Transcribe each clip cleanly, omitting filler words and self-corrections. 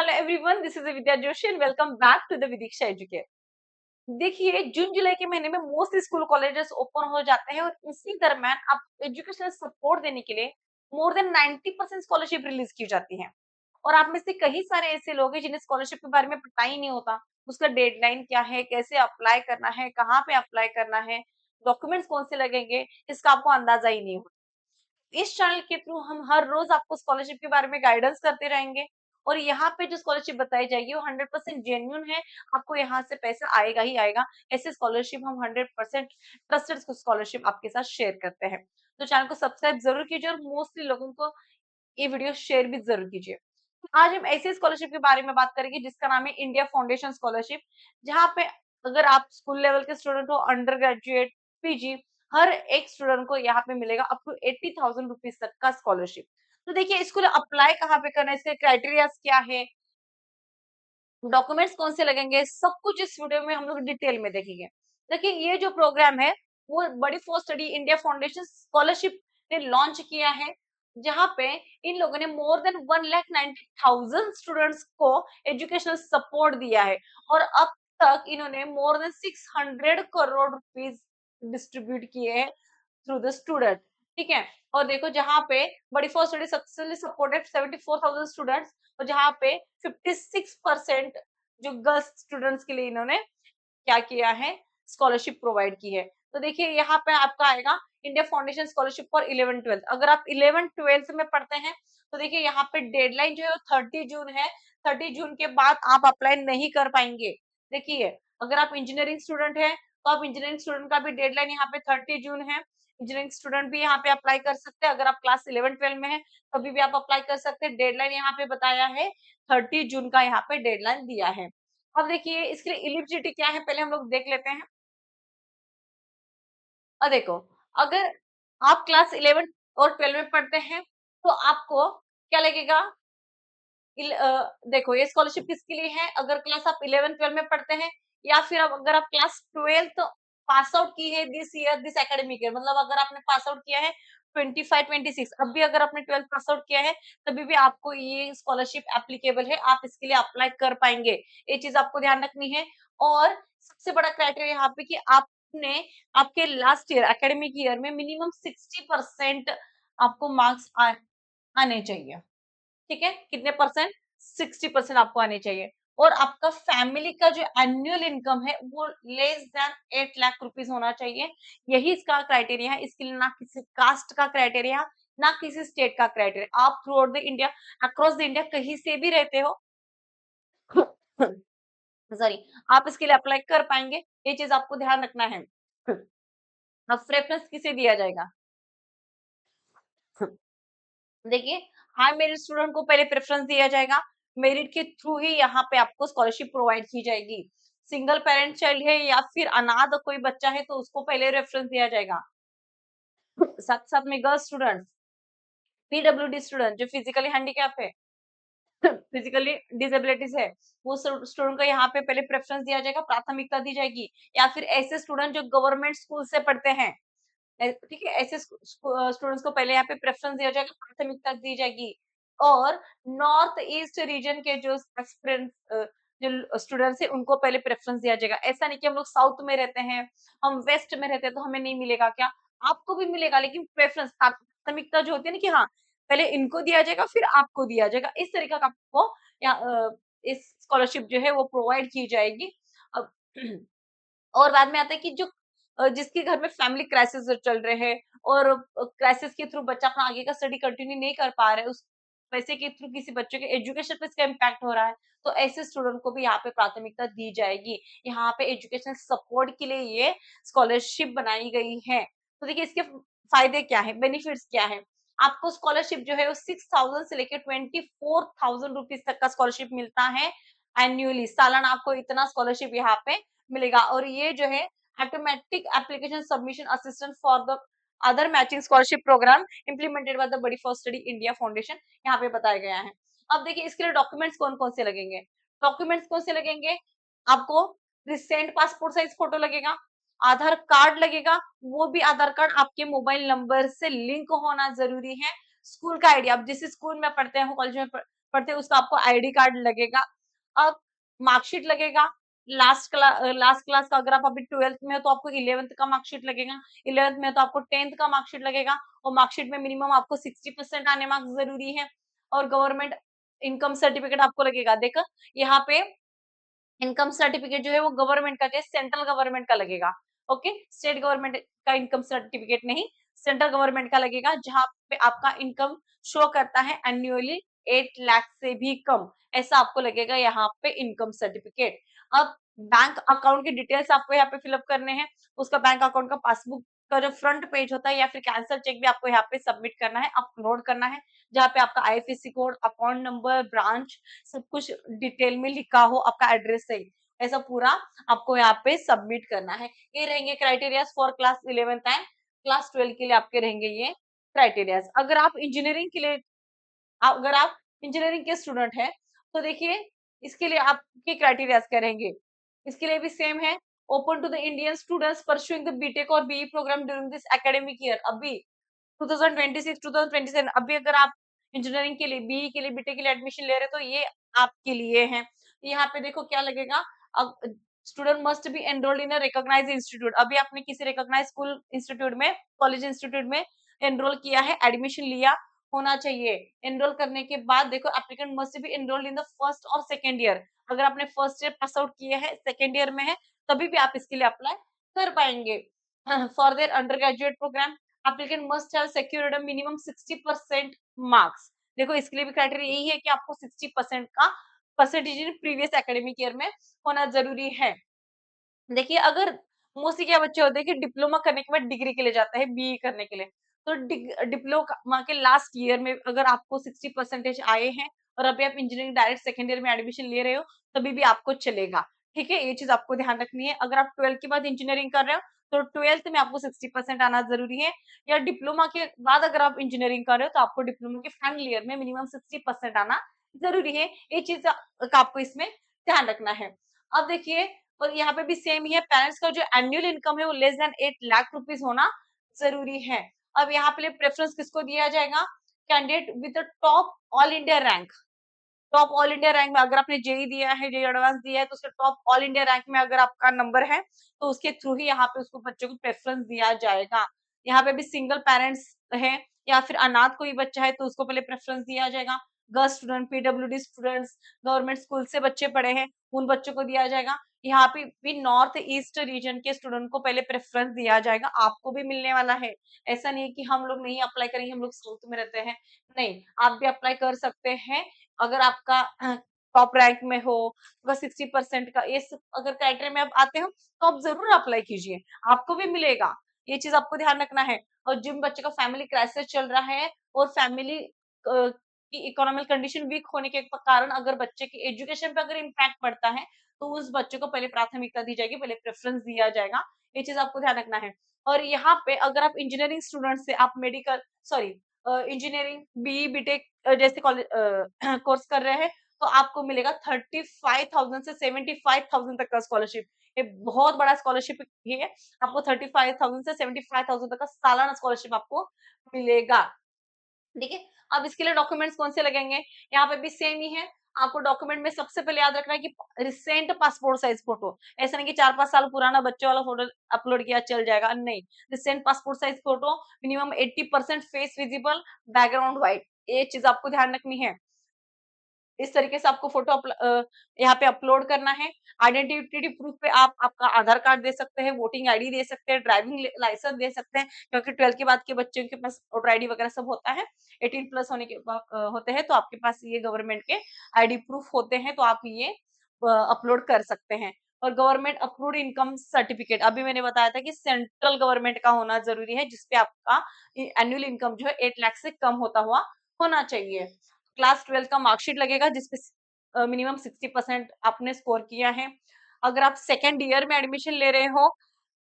Hello everyone, this is Vidya Joshi and welcome back to the Vidiksha educate. देखिए, June जुलाई के महीने में मोस्ट स्कूल कॉलेजेस ओपन हो जाते हैं और इसी दरम्यान आप एजुकेशनल सपोर्ट देने के लिए मोर देन 90% स्कॉलरशिप रिलीज की जाती है। और आप में से कई सारे ऐसे लोग हैं जिन्हें स्कॉलरशिप के बारे में पता ही नहीं होता। उसका डेडलाइन क्या है, कैसे अप्लाई करना है, कहाँ पे अप्लाई करना है, डॉक्यूमेंट्स कौन से लगेंगे, इसका आपको अंदाजा ही नहीं होता। इस चैनल के थ्रू हम हर रोज आपको स्कॉलरशिप के बारे में गाइडेंस करते रहेंगे और यहाँ पे जो स्कॉलरशिप बताई जाएगी वो 100% जेन्युइन है। आपको यहाँ से पैसा आएगा ही आएगा। ऐसे स्कॉलरशिप हम 100% ट्रस्टेड स्कॉलरशिप आपके साथ शेयर करते हैं। तो चैनल को सब्सक्राइब जरूर कीजिए और मोस्टली लोगों को ये वीडियो शेयर भी जरूर कीजिए। आज हम ऐसे स्कॉलरशिप के बारे में बात करेंगे जिसका नाम है इंडिया फाउंडेशन स्कॉलरशिप। जहाँ पे अगर आप स्कूल लेवल के स्टूडेंट हो, अंडर ग्रेजुएट, पीजी, हर एक स्टूडेंट को यहाँ पे मिलेगा अप टू 80,000 रुपीज तक का स्कॉलरशिप। तो देखिए, इसको अप्लाई कहाँ पे करना है, इसके क्राइटेरिया क्या है, डॉक्यूमेंट्स कौन से लगेंगे, सब कुछ इस वीडियो में हम लोग डिटेल में देखेंगे। देखिए, ये जो प्रोग्राम है वो बड़ी for study India foundation scholarship ने लॉन्च किया है, जहां पे इन लोगों ने मोर देन 1,90,000 स्टूडेंट्स को एजुकेशनल सपोर्ट दिया है। और अब तक इन्होंने more than 600 crore rupees distribute किए हैं थ्रू द स्टूडेंट। ठीक है। और देखो, जहां पे बड़ी for study successfully supported 74,000 students और जहां पे 56% जो गर्ल्स स्टूडेंट्स के लिए इन्होंने क्या किया है, स्कॉलरशिप प्रोवाइड की है। तो देखिए, यहाँ पे आपका आएगा India foundation scholarship for 11th-12th। अगर आप 11th-12th में पढ़ते हैं तो देखिए, यहाँ पे डेडलाइन जो है 30 जून है। 30 जून के बाद आप अप्लाई नहीं कर पाएंगे। देखिए, अगर आप इंजीनियरिंग स्टूडेंट है तो आप इंजीनियरिंग स्टूडेंट का भी डेडलाइन यहाँ पे 30 जून है। इंजीनियरिंग स्टूडेंट भी यहाँ पे अप्लाई कर सकते हैं। अगर आप क्लास 11-12 में है तभी भी आप अप्लाई कर सकते हैं। डेडलाइन यहाँ पे बताया है 30 जून का, यहाँ पे डेडलाइन दिया है। अब देखिए, इसके लिए एलिजिबिलिटी क्या है पहले हम लोग देख लेते हैं। और देखो, अगर आप क्लास 11 और 12 में पढ़ते हैं तो आपको क्या लगेगा, देखो ये स्कॉलरशिप किसके लिए है, अगर क्लास आप 11-12 में पढ़ते हैं या फिर अगर आप क्लास 12th पास आउट की है this year, this academic year, मतलब अगर आपने पास आउट किया है 25-26, अब भी अगर आपने 12th पास आउट किया है तभी भी आपको ये स्कॉलरशिप एप्लीकेबल है, आप इसके लिए अप्लाई कर पाएंगे। ये चीज आपको ध्यान रखनी है। और सबसे बड़ा क्राइटेरिया यहाँ पे कि आपने आपके लास्ट ईयर एकेडमिक ईयर में मिनिमम 60% आपको मार्क्स आने चाहिए। ठीक है, कितने परसेंट, 60% आपको आने चाहिए। और आपका फैमिली का जो एनुअल इनकम है वो लेस देन 8 लाख रुपीज होना चाहिए। यही इसका क्राइटेरिया है। इसके लिए ना किसी कास्ट का क्राइटेरिया, ना किसी स्टेट का क्राइटेरिया। आप through out the India, across the India कहीं से भी रहते हो सॉरी, आप इसके लिए अप्लाई कर पाएंगे। ये चीज आपको ध्यान रखना है। अब प्रेफरेंस किसे दिया जाएगा, देखिए, हाई मेरिट स्टूडेंट को पहले प्रेफरेंस दिया जाएगा। मेरिट के थ्रू ही यहाँ पे आपको स्कॉलरशिप प्रोवाइड की जाएगी। सिंगल पेरेंट चाइल्ड है या फिर अनाथ कोई बच्चा है तो उसको पहले रेफरेंस दिया जाएगा। साथ साथ में गर्ल स्टूडेंट, पीडब्ल्यूडी स्टूडेंट जो फिजिकली हैंडीकैप है, फिजिकली डिसेबिलिटीज है, वो स्टूडेंट को यहाँ पे पहले प्रेफरेंस दिया जाएगा, प्राथमिकता दी जाएगी। या फिर ऐसे स्टूडेंट जो गवर्नमेंट स्कूल से पढ़ते हैं, ठीक है, ऐसे स्टूडेंट्स को पहले यहाँ पे प्रेफरेंस दिया जाएगा, प्राथमिकता दी जाएगी। और नॉर्थ ईस्ट रीजन के जो एस्पिरेंट्स, जो स्टूडेंट्स है उनको पहले प्रेफरेंस दिया जाएगा। ऐसा नहीं कि हम लोग साउथ में रहते हैं, हम वेस्ट में रहते हैं तो हमें नहीं मिलेगा, क्या आपको भी मिलेगा, लेकिन प्रेफरेंस प्राथमिकता जो होती है ना कि हाँ, पहले इनको दिया जाएगा फिर आपको दिया जाएगा, इस तरीका का आपको इस स्कॉलरशिप जो है वो प्रोवाइड की जाएगी। अब और बाद में आता है कि जो जिसके घर में फैमिली क्राइसिस चल रहे हैं और क्राइसिस के थ्रू बच्चा अपना आगे का स्टडी कंटिन्यू नहीं कर पा रहे, उस पैसे के थ्रू किसी बच्चे के एजुकेशन पे इसका इम्पैक्ट हो रहा है, तो ऐसे स्टूडेंट को भी यहाँ पे प्राथमिकता दी जाएगी। यहाँ पे एजुकेशन सपोर्ट के लिए ये स्कॉलरशिप बनाई गई है। तो देखिए, इसके फायदे क्या है, बेनिफिट्स क्या है। आपको स्कॉलरशिप जो है वो 6,000 से लेकर 24,000 रुपीज तक का स्कॉलरशिप मिलता है एन्युअली। सालाना आपको इतना स्कॉलरशिप यहाँ पे मिलेगा। और ये जो है automatic application submission assistant for the other matching scholarship programme implemented by the buddy for study India foundation, यहाँ पे बताया गया है। अब देखिए, इसके लिए डॉक्यूमेंट्स कौन कौन से लगेंगे, डॉक्यूमेंट्स कौन से लगेंगे, आपको रिसेंट पासपोर्ट साइज फोटो लगेगा, आधार कार्ड लगेगा, वो भी आधार कार्ड आपके मोबाइल नंबर से लिंक होना जरूरी है। स्कूल का आईडी, आप जिस स्कूल में पढ़ते हो, कॉलेज में पढ़ते हैं उसका आपको आईडी कार्ड लगेगा। अब मार्कशीट लगेगा, लास्ट क्लास का अगर आप अभी 12th में हो तो आपको 11th का मार्कशीट लगेगा, 11th में हो तो आपको 10th का मार्कशीट लगेगा और मार्कशीट में मिनिमम आपको 60% आने मार्क्स ज़रूरी है और गवर्नमेंट इनकम सर्टिफिकेट आपको लगेगा। देखो यहाँ पे इनकम सर्टिफिकेट जो है वो गवर्नमेंट का, जैसे सेंट्रल गवर्नमेंट का लगेगा, ओके, स्टेट गवर्नमेंट का इनकम सर्टिफिकेट नहीं, सेंट्रल गवर्नमेंट का लगेगा, जहां पे आपका इनकम शो करता है एन्युअली 8 लाख से भी कम, ऐसा आपको लगेगा यहाँ पे इनकम सर्टिफिकेट। अब बैंक अकाउंट की डिटेल्स आपको यहाँ पे फिलअप करने हैं, उसका बैंक अकाउंट का पासबुक का जो फ्रंट पेज होता है या फिर कैंसल चेक भी आपको यहाँ पे सबमिट करना है, अपलोड करना है, जहाँ पे आपका IFSC code, account number, branch सब कुछ डिटेल में लिखा हो, आपका एड्रेस सही, ऐसा पूरा आपको यहाँ पे सबमिट करना है। ये रहेंगे criterias for class 11th and class 12 के लिए आपके रहेंगे ये क्राइटेरियाज। अगर आप इंजीनियरिंग के स्टूडेंट हैं तो देखिए इसके लिए आपके क्राइटेरियाज क्या रहेंगे, इसके लिए भी सेम है, open to the Indian students pursuing the BTech और BE programme during this academic year. अभी 2026 2027 अभी अगर आप इंजीनियरिंग के लिए, बीई के लिए, बीटेक के लिए एडमिशन ले रहे हो तो ये आपके लिए है। यहाँ पे देखो क्या लगेगा, अब student must be enrolled in a recognised institute. अभी आपने किसी रिकॉग्नाइज्ड स्कूल इंस्टीट्यूट में, कॉलेज इंस्टीट्यूट में एनरोल किया है, एडमिशन लिया होना चाहिए। एनरोल करने के बाद देखो applicant must be enrolled in the first और सेकेंड ईयर। अगर आपने फर्स्ट ईयर पास आउट किया है, सेकेंड ईयर में है, तभी भी आप इसके लिए अप्लाई कर पाएंगे। For their undergraduate programme applicant must have secured a minimum 60% marks। देखो इसके लिए भी क्राइटेरिया यही है कि आपको 60% का परसेंटेज प्रीवियस एकेडमिक ईयर में होना जरूरी है। देखिए अगर मोस्टली क्या बच्चे होते हैं कि डिप्लोमा करने के बाद डिग्री के लिए जाता है, बीई करने के लिए, तो डिप्लोमा के लास्ट ईयर में अगर आपको 60% आए हैं और अभी आप इंजीनियरिंग डायरेक्ट सेकेंड ईयर में एडमिशन ले रहे हो तभी भी आपको चलेगा। ठीक है, ये चीज आपको ध्यान रखनी है। अगर आप 12th के बाद इंजीनियरिंग कर रहे हो तो 12th में आपको 60% आना जरूरी है, या डिप्लोमा के बाद अगर आप इंजीनियरिंग कर रहे हो तो आपको डिप्लोमा के फाइनल ईयर में मिनिमम 60% आना जरूरी है। ये चीज का आपको इसमें ध्यान रखना है। अब देखिए और यहाँ पे भी सेम ही है, पेरेंट्स का जो एनुअल इनकम है वो लेस देन 8 लाख रुपीस होना जरूरी है। अब यहाँ पे प्रेफरेंस किसको दिया जाएगा, candidate with top all India rank. Top all India rank में अगर आपने जेई दिया है, जेई एडवांस दिया है, तो उसके टॉप ऑल इंडिया रैंक में अगर आपका नंबर है तो उसके थ्रू ही यहाँ पे उसको बच्चों को प्रेफरेंस दिया जाएगा। यहाँ पे भी सिंगल पेरेंट्स है या फिर अनाथ कोई बच्चा है तो उसको पहले प्रेफरेंस दिया जाएगा। Girls student, PWD students, government school से बच्चे पढ़े हैं, उन बच्चों को दिया जाएगा। यहाँ पे भी नॉर्थ ईस्ट रीजन के स्टूडेंट को पहले प्रेफरेंस दिया जाएगा, आपको भी मिलने वाला है। ऐसा नहीं है कि हम लोग नहीं अप्लाई करेंगे, हम लोग साउथ में रहते हैं, नहीं, आप भी अप्लाई कर सकते हैं। अगर आपका टॉप रैंक में हो, अगर 60% का ये सब अगर क्राइटेरिया में आप आते हो तो आप जरूर अप्लाई कीजिए, आपको भी मिलेगा। ये चीज आपको ध्यान रखना है। और जिन बच्चे का फैमिली क्राइसिस चल रहा है और फैमिली की इकोनॉमिक कंडीशन वीक होने के कारण अगर बच्चे की एजुकेशन पे अगर इम्पैक्ट पड़ता है तो उस बच्चे को पहले प्राथमिकता दी जाएगी, पहले प्रेफरेंस दिया जाएगा। ये चीज आपको ध्यान रखना है। और यहाँ पे अगर आप इंजीनियरिंग स्टूडेंट से आप medical sorry engineering BE BTech जैसे कॉलेज कोर्स कर रहे हैं तो आपको मिलेगा 35,000 से 75,000 तक का स्कॉलरशिप। ये बहुत बड़ा स्कॉलरशिप है, आपको 35,000 से 75,000 तक का सालाना स्कॉलरशिप आपको मिलेगा। ठीक है, अब इसके लिए डॉक्यूमेंट्स कौन से लगेंगे, यहाँ पे भी सेम ही है। आपको डॉक्यूमेंट में सबसे पहले याद रखना है कि रिसेंट पासपोर्ट साइज फोटो, ऐसा नहीं कि 4-5 साल पुराना बच्चे वाला फोटो अपलोड किया चल जाएगा, नहीं, recent passport size photo, minimum 80% face visible, background white, ये चीज आपको ध्यान रखनी है। इस तरीके से आपको फोटो यहाँ पे अपलोड करना है। आइडेंटिटी प्रूफ पे आप आपका आधार कार्ड दे सकते हैं, वोटिंग आईडी दे सकते हैं, ड्राइविंग लाइसेंस दे सकते हैं, क्योंकि 12th के बाद के बच्चों के पास वोटर आईडी वगैरह सब होता है। 18 प्लस होने के बाद होते हैं तो आपके पास ये गवर्नमेंट के आईडी प्रूफ होते हैं तो आप ये अपलोड कर सकते हैं। और गवर्नमेंट अप्रूव्ड इनकम सर्टिफिकेट, अभी मैंने बताया था कि सेंट्रल गवर्नमेंट का होना जरूरी है, जिसपे आपका एनुअल इनकम जो है 8 लाख से कम होता हुआ होना चाहिए। क्लास 12 का मार्कशीट लगेगा जिसपे मिनिमम 60% आपने स्कोर किया है। अगर आप सेकेंड ईयर में एडमिशन ले रहे हो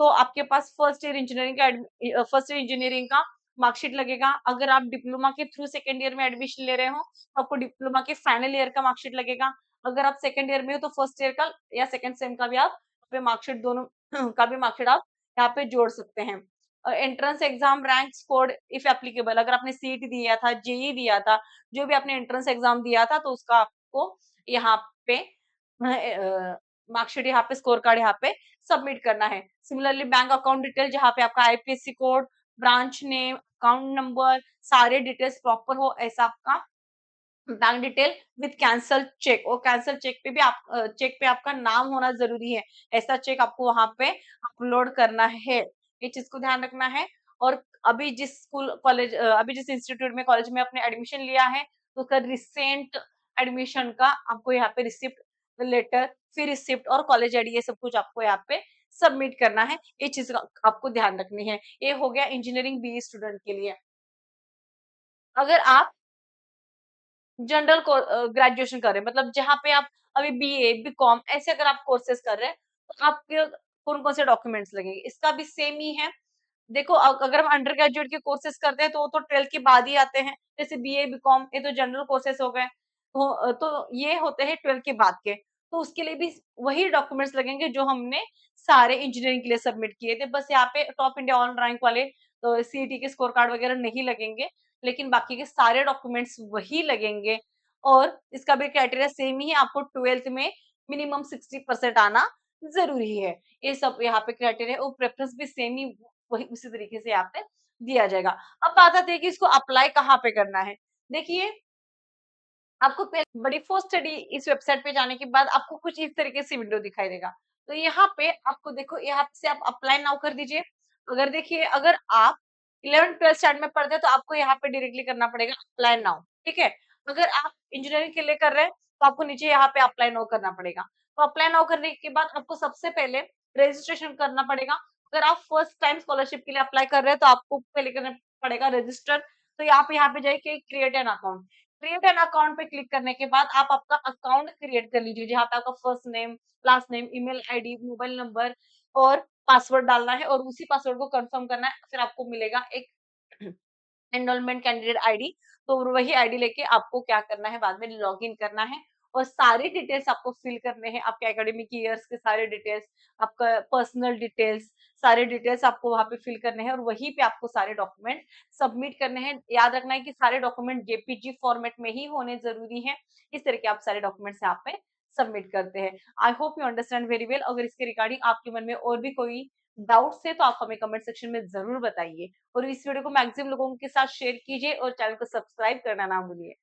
तो आपके पास फर्स्ट ईयर इंजीनियरिंग का मार्कशीट लगेगा। अगर आप डिप्लोमा के थ्रू सेकेंड ईयर में एडमिशन ले रहे हो तो आपको डिप्लोमा के फाइनल ईयर का मार्कशीट लगेगा। अगर आप सेकेंड ईयर में हो तो फर्स्ट ईयर का या सेकेंड सेम का भी आप मार्कशीट दोनों का भी मार्कशीट आप यहाँ पे जोड़ सकते हैं। Entrance exam rank scored if applicable, अगर आपने सीट दिया था, जेई दिया था, जो भी आपने एंट्रेंस एग्जाम दिया था, तो उसका आपको यहाँ पे मार्कशीट, यहाँ पे स्कोर कार्ड यहाँ पे सबमिट करना है। सिमिलरली बैंक अकाउंट डिटेल, जहाँ पे आपका IPSC code, branch name, account number, सारे डिटेल्स प्रॉपर हो, ऐसा आपका bank detail with cancel cheque, और कैंसल चेक पे भी चेक पे आपका नाम होना जरूरी है, ऐसा चेक आपको वहां पे अपलोड करना है, ये चीज को ध्यान रखना है। और अभी जिस स्कूल कॉलेज अभी जिस इंस्टीट्यूट में कॉलेज में आपने एडमिशन लिया है, तो उसका रिसेंट एडमिशन का आपको यहाँ पे रिसिप्ट लेटर, फिर रिसिप्ट और कॉलेज आईडी, ये सब कुछ आपको यहाँ पे सबमिट करना है, ये चीज आपको ध्यान रखनी है। ये हो गया इंजीनियरिंग बी स्टूडेंट के लिए। अगर आप जनरल ग्रेजुएशन कर रहे हैं, मतलब जहाँ पे आप अभी बीए, बीकॉम ऐसे अगर आप कोर्सेज कर रहे हैं, तो आपके कौन कौन से डॉक्यूमेंट्स लगेंगे, इसका भी सेम ही है। देखो अगर हम अंडर ग्रेजुएट के कोर्सेज करते हैं, तो वो तो 12th के बाद ही आते हैं, जैसे बीए, बीकॉम, ये तो जनरल कोर्सेज हो गए, तो ये होते हैं 12th के बाद के, तो उसके लिए भी वही डॉक्यूमेंट्स लगेंगे जो हमने सारे इंजीनियरिंग के लिए सबमिट किए थे। बस यहाँ पे टॉप इंडिया ऑन रैंक वाले सीईटी के स्कोर कार्ड वगैरह नहीं लगेंगे, लेकिन बाकी के सारे डॉक्यूमेंट्स वही लगेंगे। और इसका भी क्राइटेरिया सेम ही है, आपको 12th में मिनिमम 60% आना जरूरी है, ये सब यहाँ पे क्राइटेरिया, और प्रेफरेंस भी सेम ही वही उसी तरीके से यहाँ पे दिया जाएगा। अब बात आती है कि इसको अप्लाई कहाँ पे करना है। देखिए, आपको पहले बड़ी फॉर स्टडी इस वेबसाइट पे जाने के बाद आपको कुछ इस तरीके से विंडो दिखाई देगा। तो यहाँ पे आपको देखो, यहाँ से आप अप्लाई नाउ कर दीजिए। अगर देखिए, अगर आप 11th 12th स्टैंडर्ड में पढ़ते हैं, तो आपको यहाँ पे डायरेक्टली करना पड़ेगा अप्लाई नाउ, ठीक है। अगर आप इंजीनियरिंग के लिए कर रहे हैं, तो आपको नीचे यहाँ पे अप्लाई नाउ करना पड़ेगा। तो अप्लाई नाउ करने के बाद आपको सबसे पहले रजिस्ट्रेशन करना पड़ेगा। अगर आप फर्स्ट टाइम स्कॉलरशिप के लिए अप्लाई कर रहे हैं, तो आपको पहले करना पड़ेगा रजिस्टर। तो आप यहाँ पे जाइए create an account, create an account पे क्लिक करने के बाद आप आपका अकाउंट क्रिएट कर लीजिए, जहाँ पे आपका first name, last name, email ID, mobile number और पासवर्ड डालना है, और उसी पासवर्ड को कंफर्म करना है। फिर आपको मिलेगा एक एनरोलमेंट कैंडिडेट आईडी, तो वही आईडी लेके आपको क्या करना है, बाद में लॉगिन करना है, और सारी डिटेल्स आपको फिल करने हैं, आपके एकेडमिक ईयर्स के सारे डिटेल्स, आपका पर्सनल डिटेल्स, सारे डिटेल्स आपको वहां पे फिल करने हैं, और वहीं पे आपको सारे डॉक्यूमेंट सबमिट करने हैं। याद रखना है कि सारे डॉक्यूमेंट जेपीजी फॉर्मेट में ही होने जरूरी है। इस तरह के आप सारे डॉक्यूमेंट्स यहाँ पे सबमिट करते हैं। I hope you understand very well. अगर इसके रिगार्डिंग आपके मन में और भी कोई डाउट्स है, तो आप हमें कमेंट सेक्शन में जरूर बताइए, और इस वीडियो को मैक्सिमम लोगों के साथ शेयर कीजिए, और चैनल को सब्सक्राइब करना ना भूलिए।